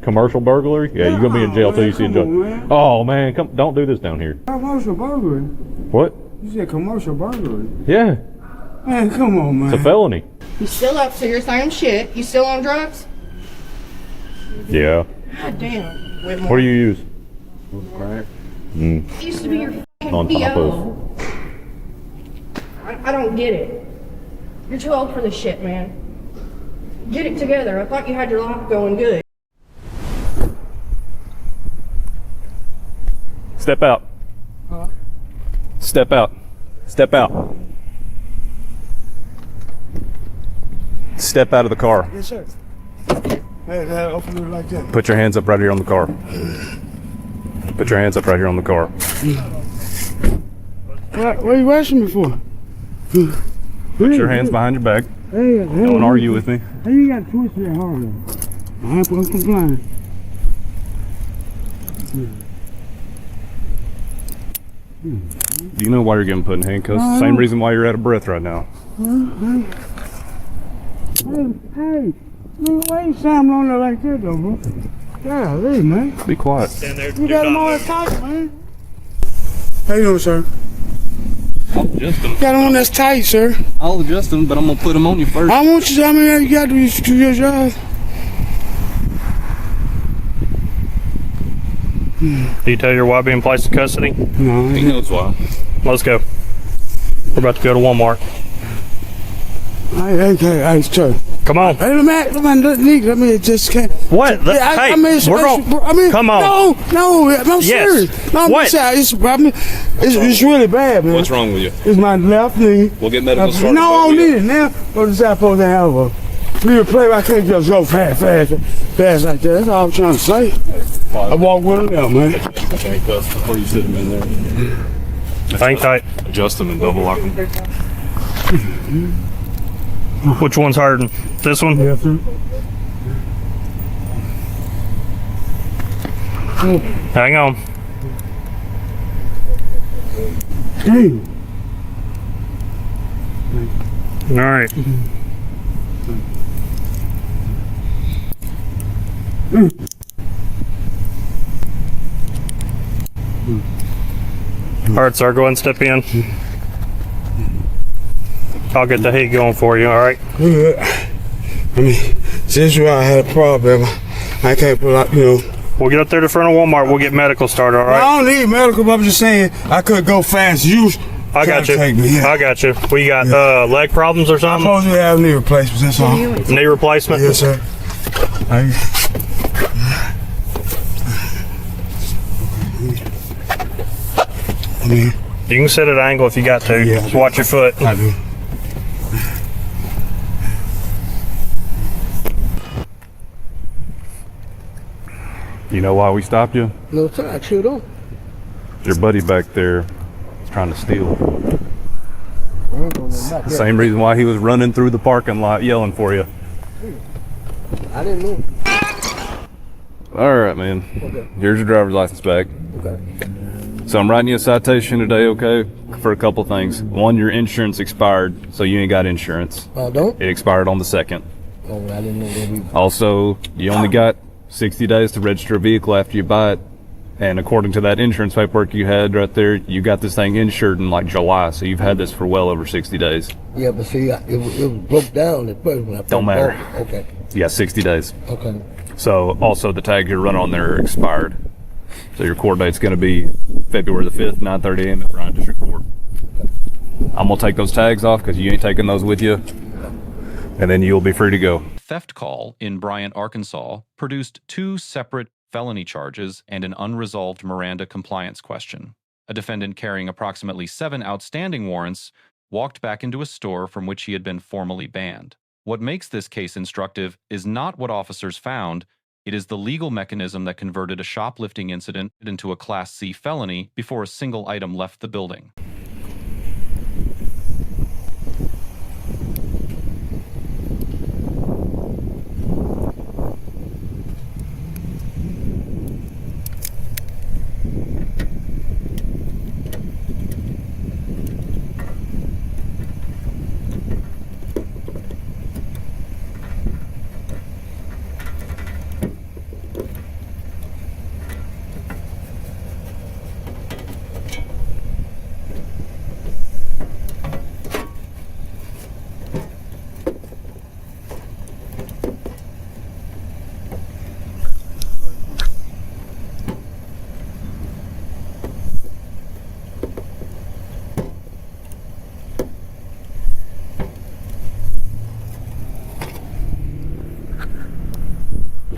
Commercial burglary? Yeah, you're gonna be in jail till you see a judge. Oh man, don't do this down here. Commercial burglary? What? You said commercial burglary? Yeah. Man, come on, man. It's a felony. You still up, so you're saying shit. You still on drugs? Yeah. God damn. Whitmore. What do you use? Crack. It used to be your fucking On top PO. I don't get it. You're too old for this shit, man. Get it together. I thought you had your life going good. Step out. Huh? Step out. Step out. Step out of the car. Yes, sir. Hey, that open it like that. Put your hands up right here on the car. Put your hands up right here on the car. What are you asking me for? Put your hands behind your back. Hey, Don't argue with me. Hey, you got to twist that hard though. I'm complying. Do you know why you're getting put in handcuffs? Same reason why you're out of breath right now. Hey, man, why you sound on there like that though, bro? Golly, man. Be quiet. You got them all that tight, man. How you doing, sir? I'll adjust them. Got them on that's tight, sir. I'll adjust them, but I'm gonna put them on you first. I want you to, I mean, you got to do your job. Do you tell your wife being placed in custody? No, He knows why. Let's go. We're about to go to Walmart. hey, sir. Come on. Hey, let me just can't. What? Yeah, Hey, we're going. Come on. No, I'm Yes. serious. No, What? It's really bad, man. What's wrong with you? It's my left knee. We'll get medical started. No, I don't need it now. Go to South Post and have a leave a play. I can't just go fast like that. That's all I'm trying to say. I walk with them now, man. Handcuffs before you sit them in there. Hang tight. Adjust them and double lock them. Which one's hurting? This one? Yes, sir. Hang on. Hey. All right. All right, sir. Go ahead and step in. I'll get the heat going for you. All right. Good. I mean, since I had a problem, I can't pull out, We'll get up there to the front of Walmart. We'll get medical started. All right. I don't need medical, but I'm just saying I could go fast. You I got you. take me, yeah. I got you. We got leg problems or I'm something? supposed to have knee replacements, that's all. Knee replacement? Yes, sir. I mean, You can sit at an angle if you got to. Yeah. Just watch your foot. I do. You know why we stopped you? No, sir, I sure don't. Your buddy back there is trying to steal. Same reason why he was running through the parking lot yelling for you. I didn't know. All right, man. Here's your driver's license back. Okay. So I'm writing you a citation today, okay? For a couple things. One, your insurance expired, so you ain't got insurance. Don't? It expired on the 2nd. Oh, I didn't know that. Also, you only got 60 days to register a vehicle after you buy it. And according to that insurance paperwork you had right there, you got this thing insured in like July, so you've had this for well over 60 days. Yeah, but see, it broke down at first when I Don't matter. Okay. You got 60 days. Okay. So also the tags you're running on there are expired. So your court date's going to be February the 5th, 9:30 a.m. at Bryant District Court. I'm going to take those tags off because you ain't taking those with you. And then you'll be free to go. Theft call in Bryant, Arkansas produced 2 separate felony charges and an unresolved Miranda compliance question. A defendant carrying approximately 7 outstanding warrants walked back into a store from which he had been formally banned. What makes this case instructive is not what officers found, it is the legal mechanism that converted a shoplifting incident into a Class C felony before a single item left the building.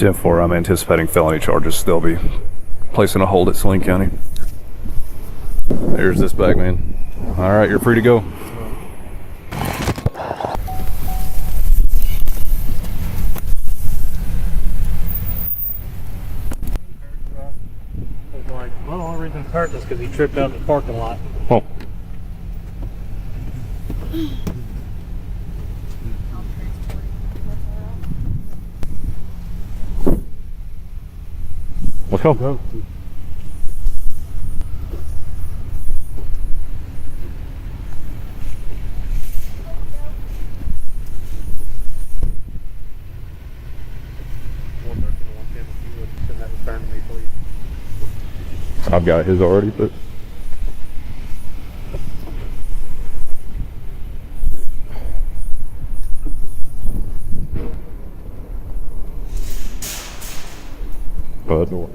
10-4, I'm anticipating felony charges. They'll be placing a hold at Saline County. There's this bag, man. All right, you're free to go. Well, the only reason it's hurt is because he tripped out in the parking lot. Oh. Let's go. I've got his already, but door.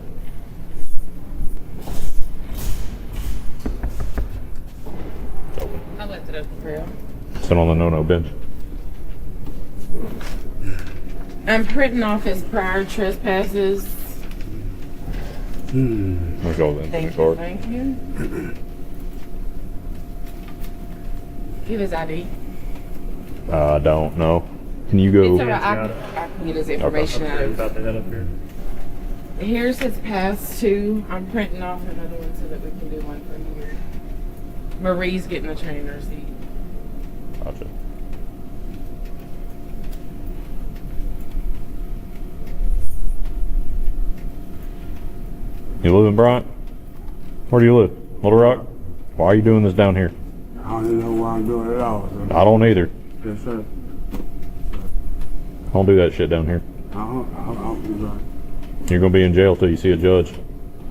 I left it open for you. Sit on the no-no bench. I'm printing off his prior trespasses. Let's go then. Thank you. Thank you. Give his ID. I don't know. Can you go? It's alright. I can get his information out of About to head up here. Here's his pass too. I'm printing off another one so that we can do one from here. Marie's getting the train receipt. Gotcha. You live in Bryant? Where do you live? Little Rock? Why are you doing this down here? I don't even know why I'm doing it all. So. I don't either. Yes, sir. I don't do that shit down here. I'll be right. You're gonna be in jail till you see a judge.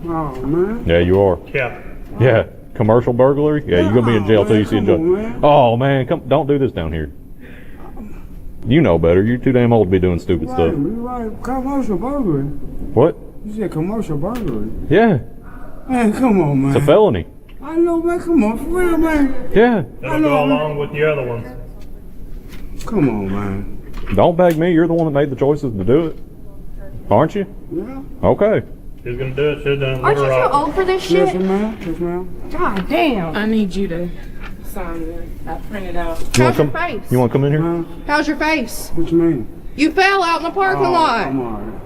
Oh, man. Yeah, you are. Yeah. Yeah. Commercial burglary? Yeah, you're gonna be in jail till you see a judge. Man. Oh man, don't do this down here. You know better. You're too damn old to be doing stupid stuff. You're right. Commercial burglary. What? You said commercial burglary. Yeah. Man, come on, man. It's a felony. I know, man. Come on, for real, man. Yeah. It'll go along with the other ones. Come on, man. Don't beg me. You're the one that made the choices to do it. Aren't you? Yeah. Okay. Who's gonna do it? Should've done. Aren't you too old for this Yes, shit? ma'am. Yes, ma'am. God damn. I need you to sign this. I printed out. How's your come? face? You want to come in here? How's your face? What you mean? You fell out in the parking lot. I'm all right.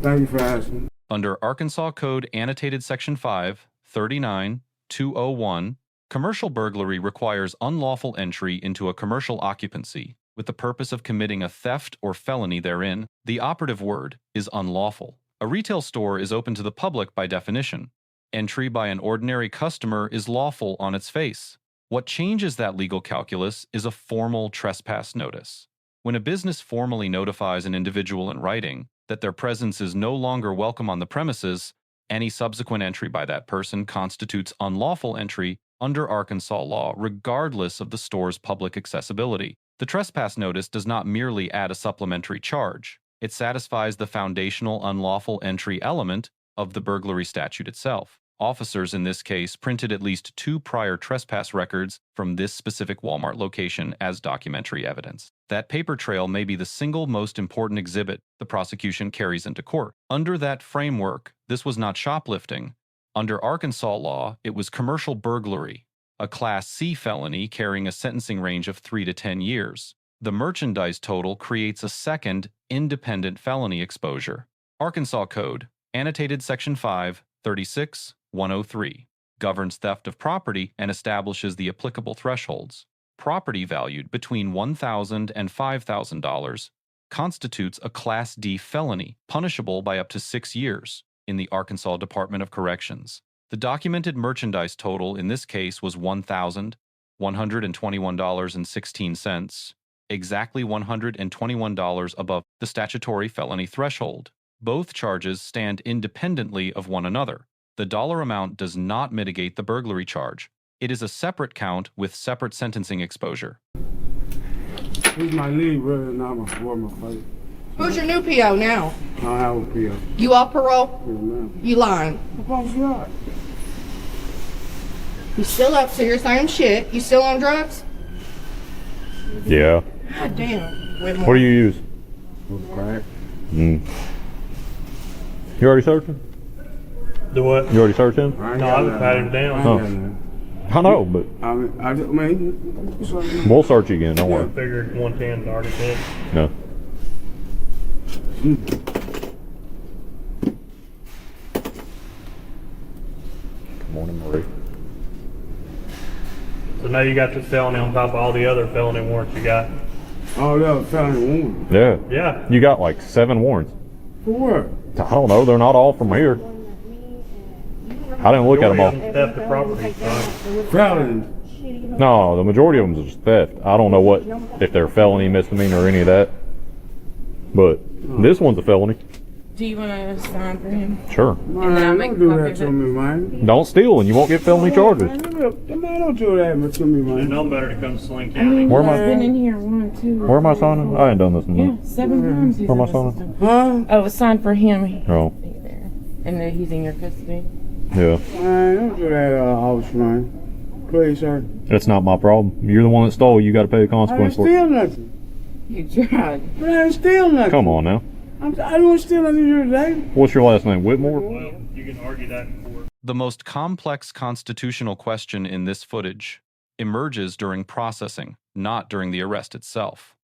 Thank you for asking. Under Arkansas Code Annotated Section 5, 39201, commercial burglary requires unlawful entry into a commercial occupancy with the purpose of committing a theft or felony therein. The operative word is unlawful. A retail store is open to the public by definition. Entry by an ordinary customer is lawful on its face. What changes that legal calculus is a formal trespass notice. When a business formally notifies an individual in writing that their presence is no longer welcome on the premises, any subsequent entry by that person constitutes unlawful entry under Arkansas law, regardless of the store's public accessibility. The trespass notice does not merely add a supplementary charge. It satisfies the foundational unlawful entry element of the burglary statute itself. Officers in this case printed at least 2 prior trespass records from this specific Walmart location as documentary evidence. That paper trail may be the single most important exhibit the prosecution carries into court. Under that framework, this was not shoplifting. Under Arkansas law, it was commercial burglary, a Class C felony carrying a sentencing range of 3 to 10 years. The merchandise total creates a second, independent felony exposure. Arkansas Code, Annotated Section 5, 36103, governs theft of property and establishes the applicable thresholds. Property valued between $1,000 and $5,000 constitutes a Class D felony, punishable by up to 6 years in the Arkansas Department of Corrections. The documented merchandise total in this case was $1,121.16, exactly $121 above the statutory felony threshold. Both charges stand independently of one another. The dollar amount does not mitigate the burglary charge. It is a separate count with separate sentencing exposure. He's my lead, really, not my former fight. Who's your new PO now? I don't have a PO. You off parole? Yes, ma'am. You lying. What the fuck's that? You still up, so you're saying shit. You still on drugs? Yeah. God damn. What do you use? Crack. You already searched him? Do what? You already searched him? I ain't No, got I haven't patted him I down. ain't Huh. got nothing. I know, but I mean, we'll search you again. Don't I worry. figured 110 already hit. No. Good morning, Marie. So now you got this felony on top of all the other felony warrants you got. oh, that was felony warrant. Yeah. Yeah. You got like 7 warrants. For what? I don't know. They're not all from here. I didn't look at them all. Theft of property, son. Felony. No, the majority of them is just theft. I don't know what if they're felony, misdemeanor, or any of that. But this one's a felony. Do you want to sign for him? Sure. Man, I'll make don't do a copy that of to it. me, man. Don't steal and you won't get felony charges. Man, don't do that to me, You man. know better to come to Saline I County. mean, Where am he's I- been in here 1, 2. Where am I signing? I ain't done this in a Yeah, minute. 7 times. he's Where am I in the signing? system. Huh? Oh, it's signed for him. Oh, There. And then he's in your custody. yeah. Man, don't do that, officer, man. Please, sir. That's not my problem. You're the one that stole. You got to pay the I didn't consequence for it. steal nothing. You tried. But I didn't steal nothing. Come on now. I didn't steal nothing here today. What's your last name? Whitmore? Well, you can argue that in court. The most complex constitutional question in this footage emerges during processing, not during the arrest itself.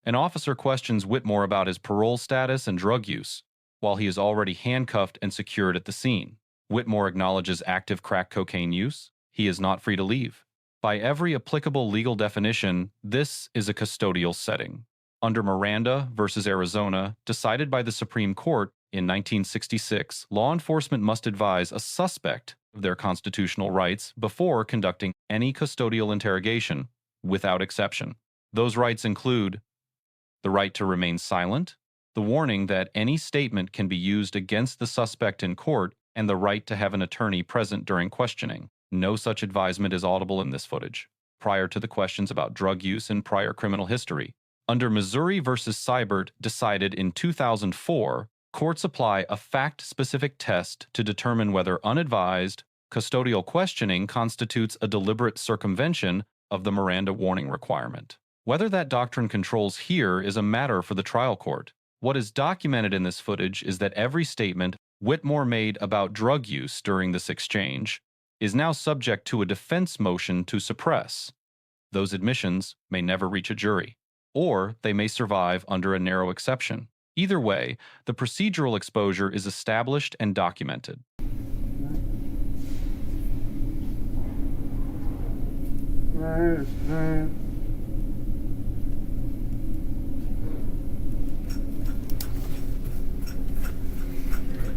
An officer questions Whitmore about his parole status and drug use, while he is already handcuffed and secured at the scene. Whitmore acknowledges active crack cocaine use. He is not free to leave. By every applicable legal definition, this is a custodial setting. Under Miranda versus Arizona, decided by the Supreme Court in 1966, law enforcement must advise a suspect of their constitutional rights before conducting any custodial interrogation, without exception. Those rights include the right to remain silent, the warning that any statement can be used against the suspect in court, and the right to have an attorney present during questioning. No such advisement is audible in this footage, prior to the questions about drug use and prior criminal history. Under Missouri versus Seibert, decided in 2004, courts apply a fact-specific test to determine whether unadvised, custodial questioning constitutes a deliberate circumvention of the Miranda warning requirement. Whether that doctrine controls here is a matter for the trial court. What is documented in this footage is that every statement Whitmore made about drug use during this exchange is now subject to a defense motion to suppress. Those admissions may never reach a jury, or they may survive under a narrow exception. Either way, the procedural exposure is established and documented.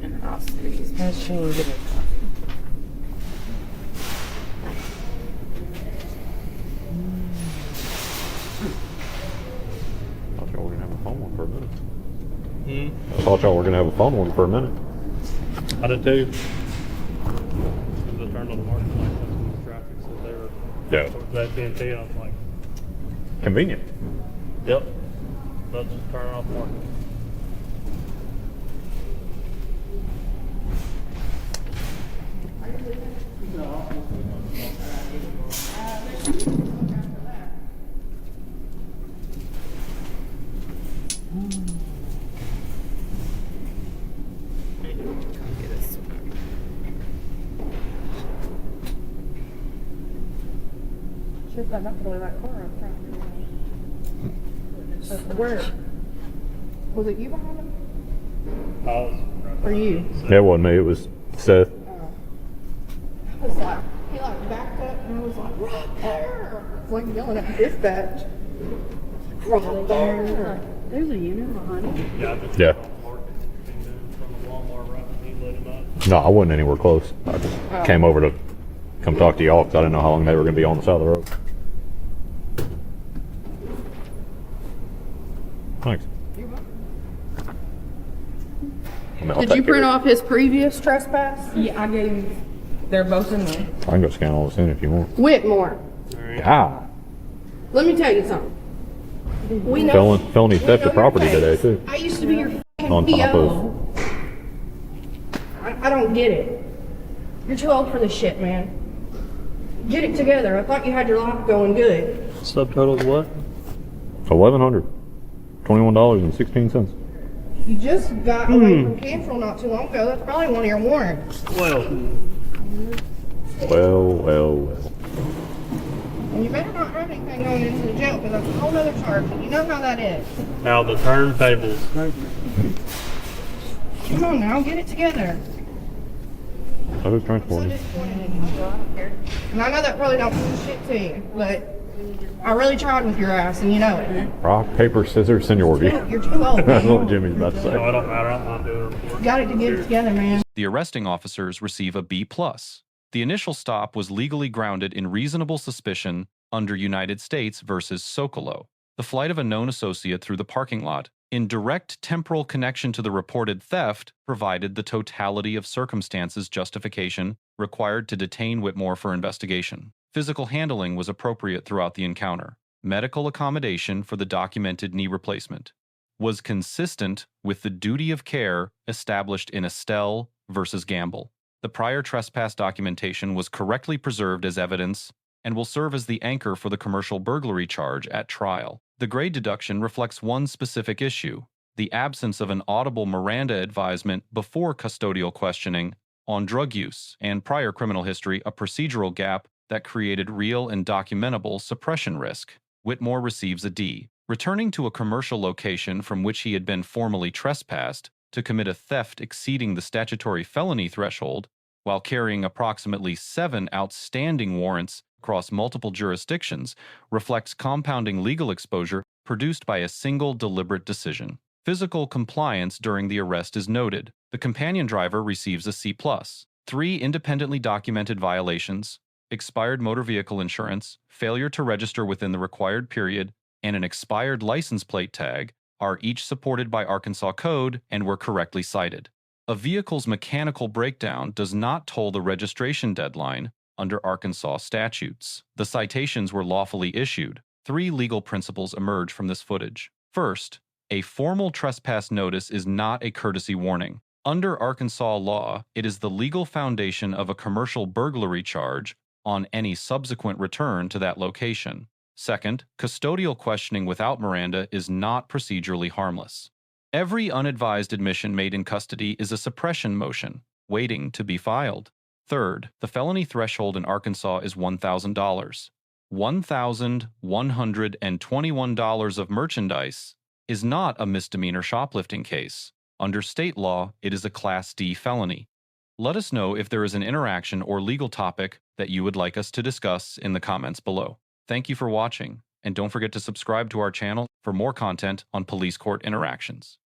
And I'll see his machine. Get it. I thought y'all were going to have a phone one for a minute. I thought y'all were going to have a phone one for a minute. I did too. Just turned on the market lights and the traffic said they were Yeah. towards that TNT. I was like, Convenient. yep. Let's just turn off the market. Should've got that boy that car up front. Where? Was it you behind him? I was Or you? That wasn't me. It was Seth. I was like, he like backed up and I was like, right there. Like yelling at dispatch. Right there. There's a unit behind him. yeah, I just Yeah. turned off the market. Came down from the Walmart right when he lit him up. No, I wasn't anywhere close. I just came over to come talk to y'all because I didn't know how long they were going to be on the side of the road. Thanks. I mean, I'll Did take you print care of off his previous trespass? Yeah, I gave him. They're both in there. it. I can go scan all this in if you want. Whitmore, Ah, let me tell you something. We know. felony we theft know of property your today case. too. I used to be your fucking On top PO. I don't get it. You're too old for this shit, man. Get it together. I thought you had your life going good. Subtotals what? $1,100, $21.16. You just got away from cancel not too long ago. That's probably one of your warrants. Well, And you better not have anything going into the jail because that's a whole other charge. And you know how that is. now the turntables. Come on now, get it together. Oh, who's So transporting? disappointed in you. And I know that probably don't mean shit to you, but I really tried with your ass, and you know it. Rock, paper, scissors, seniority. You're too old, That's what man. Jimmy's about to No, say. it don't matter. I'm not doing a report. You got it to get it together, man. The arresting officers receive a B+. The initial stop was legally grounded in reasonable suspicion under United States versus Socolow, the flight of a known associate through the parking lot, in direct temporal connection to the reported theft, provided the totality of circumstances justification required to detain Whitmore for investigation. Physical handling was appropriate throughout the encounter. Medical accommodation for the documented knee replacement was consistent with the duty of care established in Estelle versus Gamble. The prior trespass documentation was correctly preserved as evidence and will serve as the anchor for the commercial burglary charge at trial. The grade deduction reflects one specific issue: the absence of an audible Miranda advisement before custodial questioning on drug use and prior criminal history, a procedural gap that created real and documentable suppression risk. Whitmore receives a D. Returning to a commercial location from which he had been formally trespassed to commit a theft exceeding the statutory felony threshold, while carrying approximately 7 outstanding warrants across multiple jurisdictions, reflects compounding legal exposure produced by a single deliberate decision. Physical compliance during the arrest is noted. The companion driver receives a C+. 3 independently documented violations, expired motor vehicle insurance, failure to register within the required period, and an expired license plate tag are each supported by Arkansas Code and were correctly cited. A vehicle's mechanical breakdown does not toll the registration deadline under Arkansas statutes. The citations were lawfully issued. 3 legal principles emerge from this footage. First, a formal trespass notice is not a courtesy warning. Under Arkansas law, it is the legal foundation of a commercial burglary charge on any subsequent return to that location. Second, custodial questioning without Miranda is not procedurally harmless. Every unadvised admission made in custody is a suppression motion, waiting to be filed. Third, the felony threshold in Arkansas is $1,000. $1,121 of merchandise is not a misdemeanor shoplifting case. Under state law, it is a Class D felony. Let us know if there is an interaction or legal topic that you would like us to discuss in the comments below. Thank you for watching, and don't forget to subscribe to our channel for more content on police court interactions.